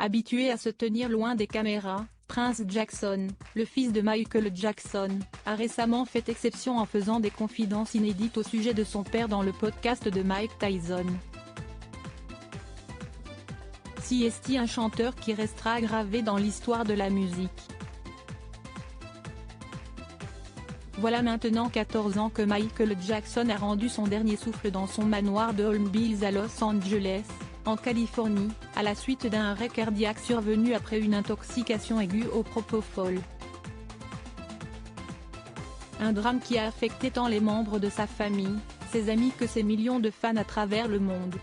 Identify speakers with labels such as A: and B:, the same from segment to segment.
A: Habitué à se tenir loin des caméras, Prince Jackson, le fils de Michael Jackson, a récemment fait exception en faisant des confidences inédites au sujet de son père dans le podcast de Mike Tyson. C'est un chanteur qui restera gravé dans l'histoire de la musique. Voilà maintenant 14 ans que Michael Jackson a rendu son dernier souffle dans son manoir de Holm Hills à Los Angeles, en Californie, à la suite d'un arrêt cardiaque survenu après une intoxication aiguë au propofol. Un drame qui a affecté tant les membres de sa famille, ses amis que ses millions de fans à travers le monde.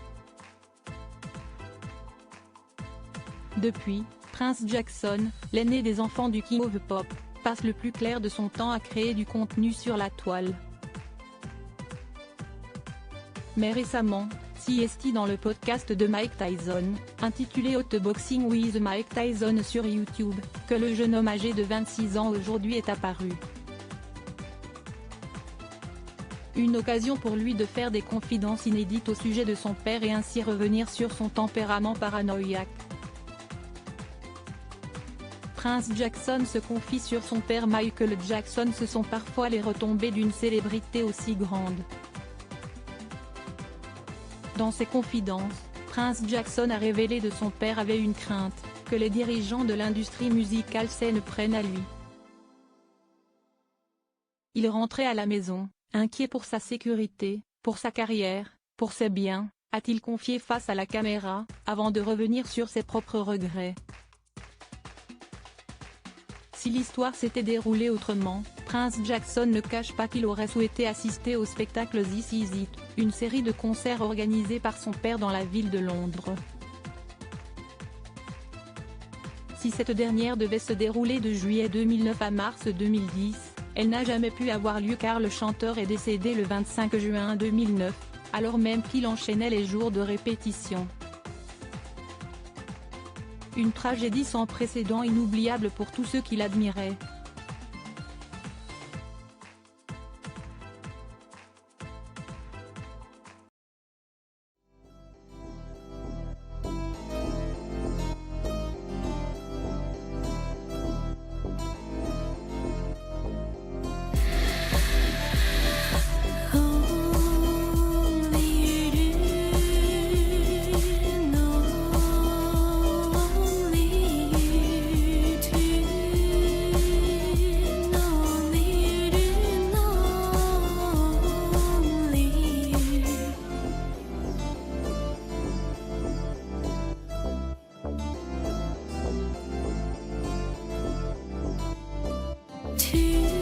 A: Depuis, Prince Jackson, l'aîné des enfants du King of Pop, passe le plus clair de son temps à créer du contenu sur la toile. Mais récemment, c'est dans le podcast de Mike Tyson, intitulé Hot Boxing with Mike Tyson sur YouTube, que le jeune homme âgé de 26 ans aujourd'hui est apparu. Une occasion pour lui de faire des confidences inédites au sujet de son père et ainsi revenir sur son tempérament paranoïaque. Prince Jackson se confie sur son père Michael Jackson. Ce sont parfois les retombées d'une célébrité aussi grande. Dans ses confidences, Prince Jackson a révélé de son père avait une crainte, que les dirigeants de l'industrie musicale s'en prennent à lui. Il rentrait à la maison, inquiet pour sa sécurité, pour sa carrière, pour ses biens, a-t-il confié face à la caméra, avant de revenir sur ses propres regrets. Si l'histoire s'était déroulée autrement, Prince Jackson ne cache pas qu'il aurait souhaité assister au spectacle This Is It, une série de concerts organisés par son père dans la ville de Londres. Si cette dernière devait se dérouler de juillet 2009 à mars 2010, elle n'a jamais pu avoir lieu car le chanteur est décédé le 25 juin 2009, alors même qu'il enchaînait les jours de répétition. Une tragédie sans précédent, inoubliable pour tous ceux qui l'admiraient.
B: To